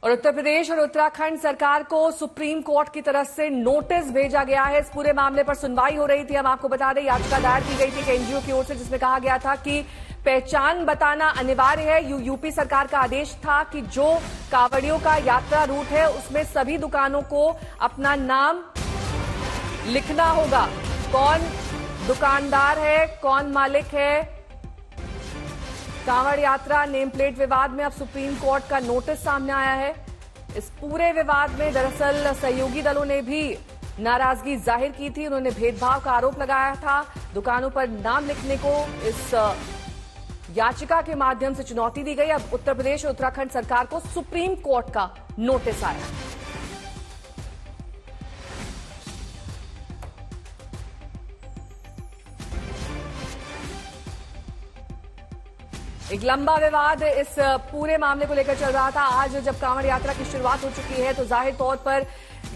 और उत्तर प्रदेश और उत्तराखंड सरकार को सुप्रीम कोर्ट की तरफ से नोटिस भेजा गया है। इस पूरे मामले पर सुनवाई हो रही थी। हम आपको बता दें, याचिका दायर की गई थी एनजीओ की ओर से, जिसमें कहा गया था कि पहचान बताना अनिवार्य है। यूपी सरकार का आदेश था कि जो कांवड़ियों का यात्रा रूट है उसमें सभी दुकानों को अपना नाम लिखना होगा। कौन दुकानदार है, कौन मालिक है। कांवड़ यात्रा नेम प्लेट विवाद में अब सुप्रीम कोर्ट का नोटिस सामने आया है। इस पूरे विवाद में दरअसल सहयोगी दलों ने भी नाराजगी जाहिर की थी। उन्होंने भेदभाव का आरोप लगाया था। दुकानों पर नाम लिखने को इस याचिका के माध्यम से चुनौती दी गई। अब उत्तर प्रदेश और उत्तराखंड सरकार को सुप्रीम कोर्ट का नोटिस आया। एक लंबा विवाद इस पूरे मामले को लेकर चल रहा था। आज जब कांवड़ यात्रा की शुरुआत हो चुकी है तो जाहिर तौर पर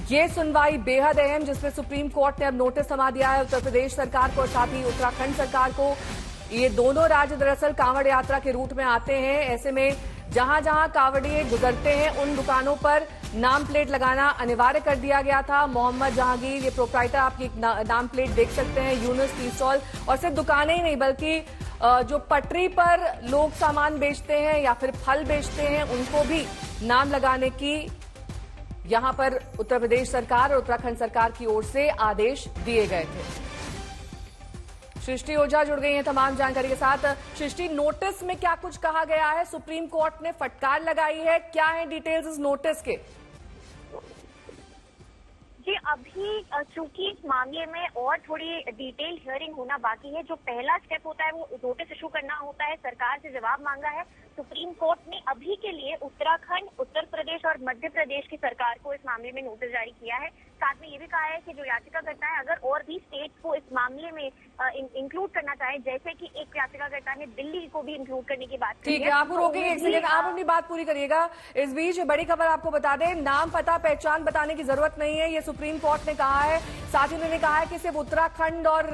यह सुनवाई बेहद अहम, जिसमें सुप्रीम कोर्ट ने अब नोटिस थमा दिया है उत्तर प्रदेश सरकार को और साथ ही उत्तराखंड सरकार को। ये दोनों राज्य दरअसल कांवड़ यात्रा के रूट में आते हैं। ऐसे में जहां जहां कांवड़िए गुजरते हैं उन दुकानों पर नाम प्लेट लगाना अनिवार्य कर दिया गया था। मोहम्मद जहांगीर, ये प्रोप्राइटर, आपकी नाम प्लेट देख सकते हैं। यूनुस टी स्टॉल, और सिर्फ दुकानें ही नहीं बल्कि जो पटरी पर लोग सामान बेचते हैं या फिर फल बेचते हैं उनको भी नाम लगाने की यहां पर उत्तर प्रदेश सरकार और उत्तराखंड सरकार की ओर से आदेश दिए गए थे। सृष्टि ओझा जुड़ गई हैं तमाम जानकारी के साथ। सृष्टि, नोटिस में क्या कुछ कहा गया है? सुप्रीम कोर्ट ने फटकार लगाई है, क्या है डिटेल्स इस नोटिस के? जी, अभी चूंकि इस मामले में और थोड़ी डिटेल हियरिंग होना बाकी है। जो पहला स्टेप होता है वो नोटिस इशू करना होता है, सरकार से जवाब मांगा है। सुप्रीम कोर्ट ने अभी के लिए उत्तराखंड, उत्तर प्रदेश और मध्य प्रदेश की सरकार को इस मामले में नोटिस जारी किया है। साथ में ये भी कहा है कि जो याचिकाकर्ता है अगर और भी स्टेट्स को इस मामले में इंक्लूड करना चाहे, जैसे कि एक याचिकाकर्ता ने दिल्ली को भी इंक्लूड करने की बात की है। ठीक है, आपको रोकेंगे एक सेकंड, आप अपनी बात पूरी करिएगा। इस बीच बड़ी खबर आपको बता दें, नाम पता पहचान बताने की जरूरत नहीं है, ये सुप्रीम कोर्ट ने कहा है। साथ ही उन्होंने कहा है कि सिर्फ उत्तराखंड और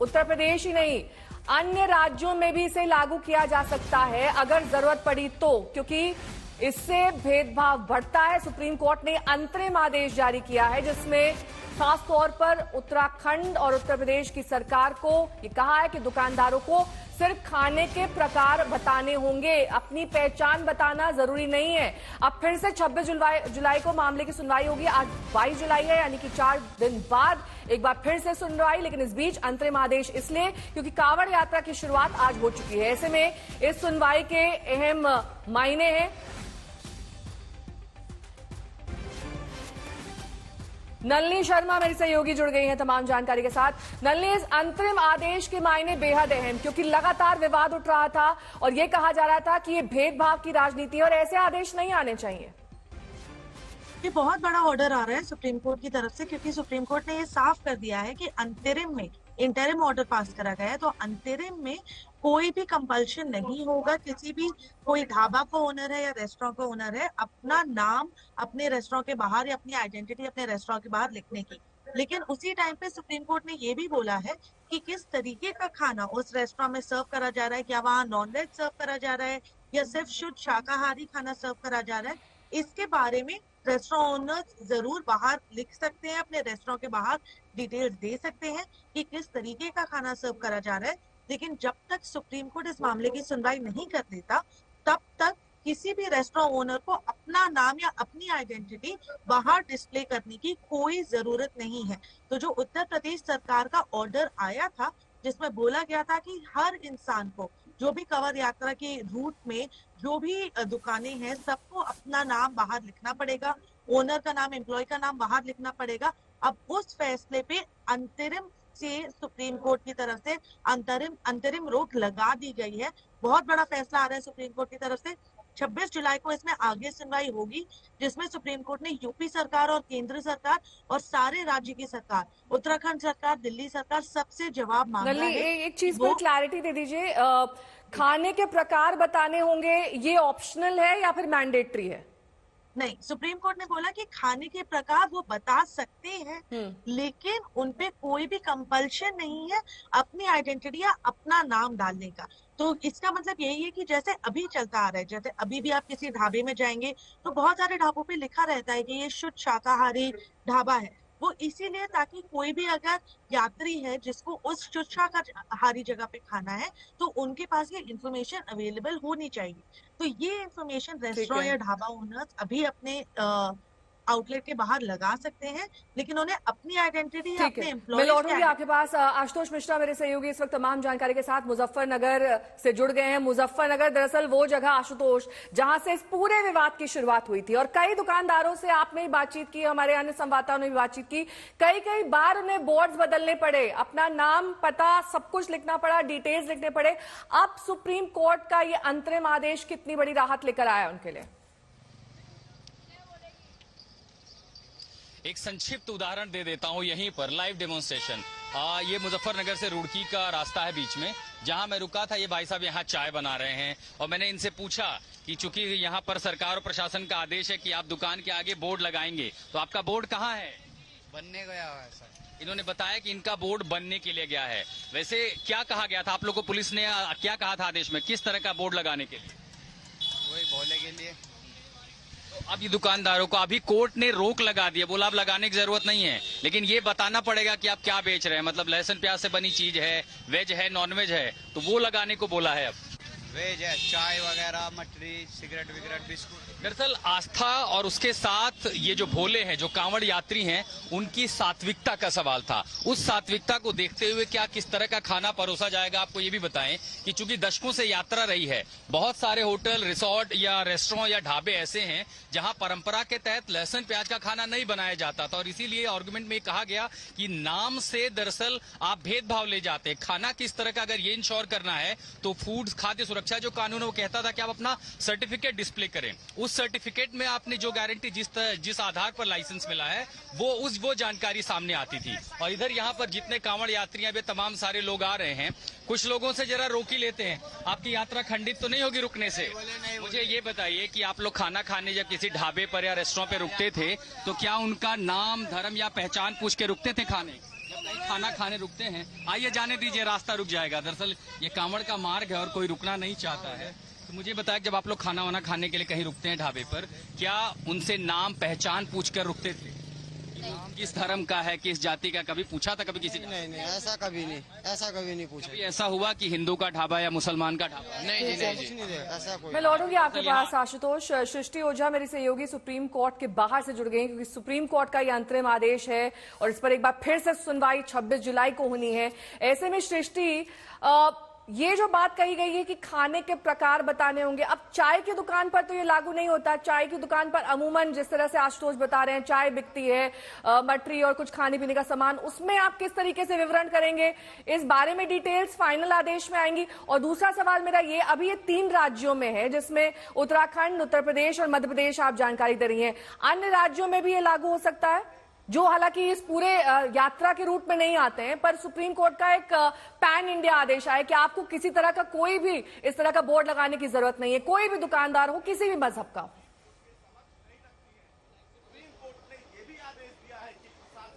उत्तर प्रदेश ही नहीं, अन्य राज्यों में भी इसे लागू किया जा सकता है अगर जरूरत पड़ी तो, क्योंकि इससे भेदभाव बढ़ता है। सुप्रीम कोर्ट ने अंतरिम आदेश जारी किया है जिसमें खास तौर पर उत्तराखंड और उत्तर प्रदेश की सरकार को ये कहा है कि दुकानदारों को सिर्फ खाने के प्रकार बताने होंगे, अपनी पहचान बताना जरूरी नहीं है। अब फिर से 26 जुलाई को मामले की सुनवाई होगी। आज 22 जुलाई है, यानी कि 4 दिन बाद एक बार फिर से सुनवाई। लेकिन इस बीच अंतरिम आदेश इसलिए क्योंकि कांवड़ यात्रा की शुरुआत आज हो चुकी है। ऐसे में इस सुनवाई के अहम मायने हैं। नलिनी शर्मा मेरी सहयोगी जुड़ गई हैं तमाम जानकारी के साथ। नलिनी, इस अंतरिम आदेश के मायने बेहद अहम, क्योंकि लगातार विवाद उठ रहा था और ये कहा जा रहा था कि ये भेदभाव की राजनीति है और ऐसे आदेश नहीं आने चाहिए। ये बहुत बड़ा ऑर्डर आ रहा है सुप्रीम कोर्ट की तरफ से, क्योंकि सुप्रीम कोर्ट ने ये साफ कर दिया है कि अंतरिम में इंटरिम ऑर्डर पास करा गया है, तो अंतरिम में कोई भी कंपल्शन नहीं होगा किसी भी, कोई ढाबा का ओनर है या रेस्टोरेंट का ओनर है, अपना नाम अपने रेस्टोरेंट के बाहर या अपनी आइडेंटिटी अपने रेस्टोरेंट के बाहर लिखने की। लेकिन उसी टाइम पे सुप्रीम कोर्ट ने ये भी बोला है कि किस तरीके का खाना उस रेस्टोरेंट में सर्व करा जा रहा है, क्या वहाँ नॉनवेज सर्व करा जा रहा है या सिर्फ शुद्ध शाकाहारी खाना सर्व करा जा रहा है, इसके बारे में रेस्टोरेंट ओनर्स जरूर बाहर लिख सकते हैं, अपने रेस्टोरेंट के बाहर डिटेल्स दे सकते हैं कि किस तरीके का खाना सर्व करा जा रहा है। लेकिन जब तक सुप्रीम कोर्ट इस मामले की सुनवाई नहीं कर देता तब तक किसी भी रेस्टोरेंट ओनर को अपना नाम या अपनी आइडेंटिटी बाहर डिस्प्ले करने की कोई जरूरत नहीं है। तो जो उत्तर प्रदेश सरकार का ऑर्डर आया था जिसमें बोला गया था कि हर इंसान को, जो भी कांवड़ यात्रा के रूट में जो भी दुकानें हैं, सबको अपना नाम बाहर लिखना पड़ेगा, ओनर का नाम, एम्प्लॉय का नाम बाहर लिखना पड़ेगा। अब उस फैसले पे अंतरिम से सुप्रीम कोर्ट की तरफ से अंतरिम रोक लगा दी गई है। बहुत बड़ा फैसला आ रहा है सुप्रीम कोर्ट की तरफ से। 26 जुलाई को इसमें आगे सुनवाई होगी, जिसमें सुप्रीम कोर्ट ने यूपी सरकार और केंद्र सरकार और सारे राज्य की सरकार, उत्तराखंड सरकार, दिल्ली सरकार, सबसे जवाब मांगा है। एक चीज पर क्लैरिटी दे दीजिए, खाने के प्रकार बताने होंगे, ये ऑप्शनल है या फिर मैंडेटरी है? नहीं, सुप्रीम कोर्ट ने बोला कि खाने के प्रकार वो बता सकते हैं, लेकिन उनपे कोई भी कंपल्शन नहीं है अपनी आइडेंटिटी या अपना नाम डालने का। तो इसका मतलब यही है कि जैसे अभी चलता आ रहा है, जैसे अभी भी आप किसी ढाबे में जाएंगे तो बहुत सारे ढाबों पे लिखा रहता है कि ये शुद्ध शाकाहारी ढाबा है। वो इसीलिए ताकि कोई भी अगर यात्री है जिसको उस शुद्ध शाकाहारी जगह पे खाना है तो उनके पास ये इंफॉर्मेशन अवेलेबल होनी चाहिए। तो ये इंफॉर्मेशन ठीक रेस्टोरेंट है। या ढाबा ओनर्स अभी अपने आउटलेट के बाहर लगा सकते हैं, लेकिन उन्हें अपनी आइडेंटिटी या ठीक अपने है, मैं एम्प्लॉयज लौटूंगी आपके पास। आशुतोष मिश्रा मेरे सहयोगी इस वक्त तमाम जानकारी के साथ मुजफ्फरनगर से जुड़ गए हैं। मुजफ्फरनगर दरअसल वो जगह, आशुतोष, जहां से इस पूरे विवाद की शुरुआत हुई थी और कई दुकानदारों से आपने भी बातचीत की, हमारे अन्य संवाददाताओं ने भी बातचीत की। कई बार उन्हें बोर्ड्स बदलने पड़े, अपना नाम पता सब कुछ लिखना पड़ा, डिटेल्स लिखने पड़े। अब सुप्रीम कोर्ट का ये अंतरिम आदेश कितनी बड़ी राहत लेकर आया उनके लिए? एक संक्षिप्त उदाहरण दे देता हूं यहीं पर, लाइव डेमोन्स्ट्रेशन। ये मुजफ्फरनगर से रुड़की का रास्ता है बीच में, जहां मैं रुका था। ये भाई साहब यहाँ चाय बना रहे हैं और मैंने इनसे पूछा कि चूंकि यहाँ पर सरकार और प्रशासन का आदेश है कि आप दुकान के आगे बोर्ड लगाएंगे, तो आपका बोर्ड कहाँ है? बनने गया है सर। इन्होंने बताया कि इनका बोर्ड बनने के लिए गया है। वैसे क्या कहा गया था आप लोगों को? पुलिस ने क्या कहा था आदेश में, किस तरह का बोर्ड लगाने के लिए? वही भोले के लिए। अब ये दुकानदारों को अभी कोर्ट ने रोक लगा दी है, बोला अब लगाने की जरूरत नहीं है, लेकिन ये बताना पड़ेगा कि आप क्या बेच रहे हैं। मतलब लहसुन प्याज से बनी चीज है, वेज है, नॉन वेज है, तो वो लगाने को बोला है। अब वेज है, चाय वगैरह, मटरी, सिगरेट विगरेट, बिस्कुट। दरअसल आस्था और उसके साथ ये जो भोले हैं, जो कांवड़ यात्री हैं, उनकी सात्विकता का सवाल था। उस सात्विकता को देखते हुए क्या किस तरह का खाना परोसा जाएगा, आपको ये भी बताएं कि चूंकि दशकों से यात्रा रही है, बहुत सारे होटल, रिसोर्ट या रेस्टोरेंट या ढाबे ऐसे हैं जहां परंपरा के तहत लहसुन प्याज का खाना नहीं बनाया जाता था और इसीलिए आर्गुमेंट में कहा गया कि नाम से दरअसल आप भेदभाव ले जाते हैं। खाना किस तरह का अगर ये इंश्योर करना है तो फूड खाद्य सुरक्षा जो कानून है वो कहता था कि आप अपना सर्टिफिकेट डिस्प्ले करें। उस सर्टिफिकेट में आपने जो गारंटी जिस आधार पर लाइसेंस मिला है वो जानकारी सामने आती थी। और इधर यहाँ पर जितने कांवड़ यात्री हैं, तमाम सारे लोग आ रहे हैं। कुछ लोगों से जरा रोक ही लेते हैं, आपकी यात्रा खंडित तो नहीं होगी रुकने से? मुझे ये बताइए कि आप लोग खाना खाने जब किसी ढाबे पर या रेस्टोरेंट पे रुकते थे तो क्या उनका नाम, धर्म या पहचान पूछ के रुकते थे खाने? खाना खाने रुकते हैं? आइए जाने दीजिए, रास्ता रुक जाएगा। दरअसल ये कांवड़ का मार्ग है और कोई रुकना नहीं चाहता है। तो मुझे बताया जब आप लोग खाना वाना खाने के लिए कहीं रुकते हैं ढाबे पर, क्या उनसे नाम पहचान पूछकर रुकते थे? किस धर्म का है, किस जाति का, कभी पूछा था कभी किसी? नहीं, ऐसा कभी नहीं पूछा। कभी ऐसा हुआ कि हिंदू का ढाबा या मुसलमान का ढाबा? नहीं, कुछ नहीं देखा ऐसा कोई। मैं लौटूंगी आपके पास आशुतोष। सृष्टि ओझा मेरी सहयोगी सुप्रीम कोर्ट के बाहर से जुड़ गई, क्योंकि सुप्रीम कोर्ट का ये अंतरिम आदेश है और इस पर एक बार फिर से सुनवाई 26 जुलाई को होनी है। ऐसे में सृष्टि, ये जो बात कही गई है कि खाने के प्रकार बताने होंगे, अब चाय की दुकान पर तो ये लागू नहीं होता। चाय की दुकान पर अमूमन जिस तरह से आशुतोष बता रहे हैं, चाय बिकती है, मटरी और कुछ खाने पीने का सामान, उसमें आप किस तरीके से विवरण करेंगे? इस बारे में डिटेल्स फाइनल आदेश में आएंगी। और दूसरा सवाल मेरा ये, अभी ये 3 राज्यों में है, जिसमें उत्तराखंड, उत्तर प्रदेश और मध्य प्रदेश आप जानकारी दे रही हैं। अन्य राज्यों में भी ये लागू हो सकता है, जो हालांकि इस पूरे यात्रा के रूट में नहीं आते हैं, पर सुप्रीम कोर्ट का एक पैन इंडिया आदेश आया कि आपको किसी तरह का कोई भी इस तरह का बोर्ड लगाने की जरूरत नहीं है, कोई भी दुकानदार हो, किसी भी मजहब का।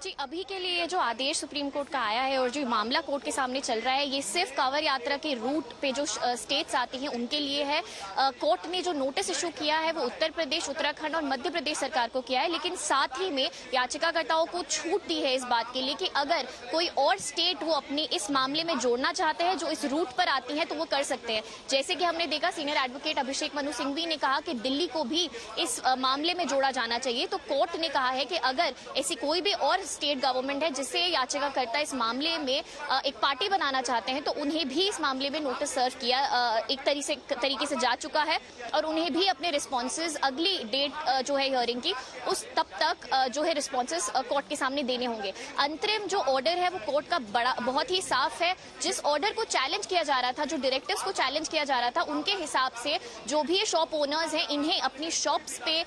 जी, अभी के लिए जो आदेश सुप्रीम कोर्ट का आया है और जो मामला कोर्ट के सामने चल रहा है, ये सिर्फ कांवड़ यात्रा के रूट पे जो स्टेट्स आती हैं उनके लिए है। कोर्ट ने जो नोटिस इशू किया है वो उत्तर प्रदेश, उत्तराखंड और मध्य प्रदेश सरकार को किया है, लेकिन साथ ही में याचिकाकर्ताओं को छूट दी है इस बात के लिए कि अगर कोई और स्टेट वो अपने इस मामले में जोड़ना चाहते हैं जो इस रूट पर आती हैं तो वो कर सकते हैं। जैसे कि हमने देखा, सीनियर एडवोकेट अभिषेक मनु सिंघवी ने कहा कि दिल्ली को भी इस मामले में जोड़ा जाना चाहिए। तो कोर्ट ने कहा है कि अगर ऐसी कोई भी और स्टेट गवर्नमेंट है जिससे याचिकाकर्ता इस मामले में एक पार्टी बनाना चाहते हैं तो उन्हें भी इस मामले में नोटिस सर्व किया, एक तरीके से जा चुका है और उन्हें भी अपने रिस्पॉन्सेज अगली डेट जो है हियरिंग की, उस तब तक जो है रिस्पॉन्सेज कोर्ट के सामने देने होंगे। अंतरिम जो ऑर्डर है वो कोर्ट का बहुत ही साफ है। जिस ऑर्डर को चैलेंज किया जा रहा था, जो डायरेक्टिव्स को चैलेंज किया जा रहा था, उनके हिसाब से जो भी शॉप ओनर्स हैं इन्हें अपनी शॉप्स पे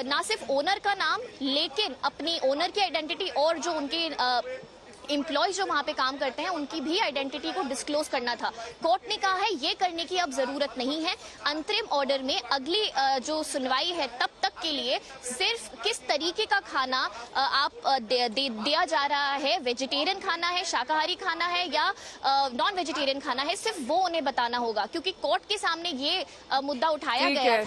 ना सिर्फ ओनर का नाम, लेकिन अपनी ओनर की आइडेंटिटी और जो उनके एम्प्लॉय जो वहां पे काम करते हैं उनकी भी आइडेंटिटी को डिस्क्लोज करना था। कोर्ट ने कहा है ये करने की अब जरूरत नहीं है। अंतरिम ऑर्डर में अगली जो सुनवाई है तब तक के लिए सिर्फ किस तरीके का खाना आप दिया जा रहा है, वेजिटेरियन खाना है, शाकाहारी खाना है या नॉन वेजिटेरियन खाना है, सिर्फ वो उन्हें बताना होगा, क्योंकि कोर्ट के सामने ये मुद्दा उठाया गया था।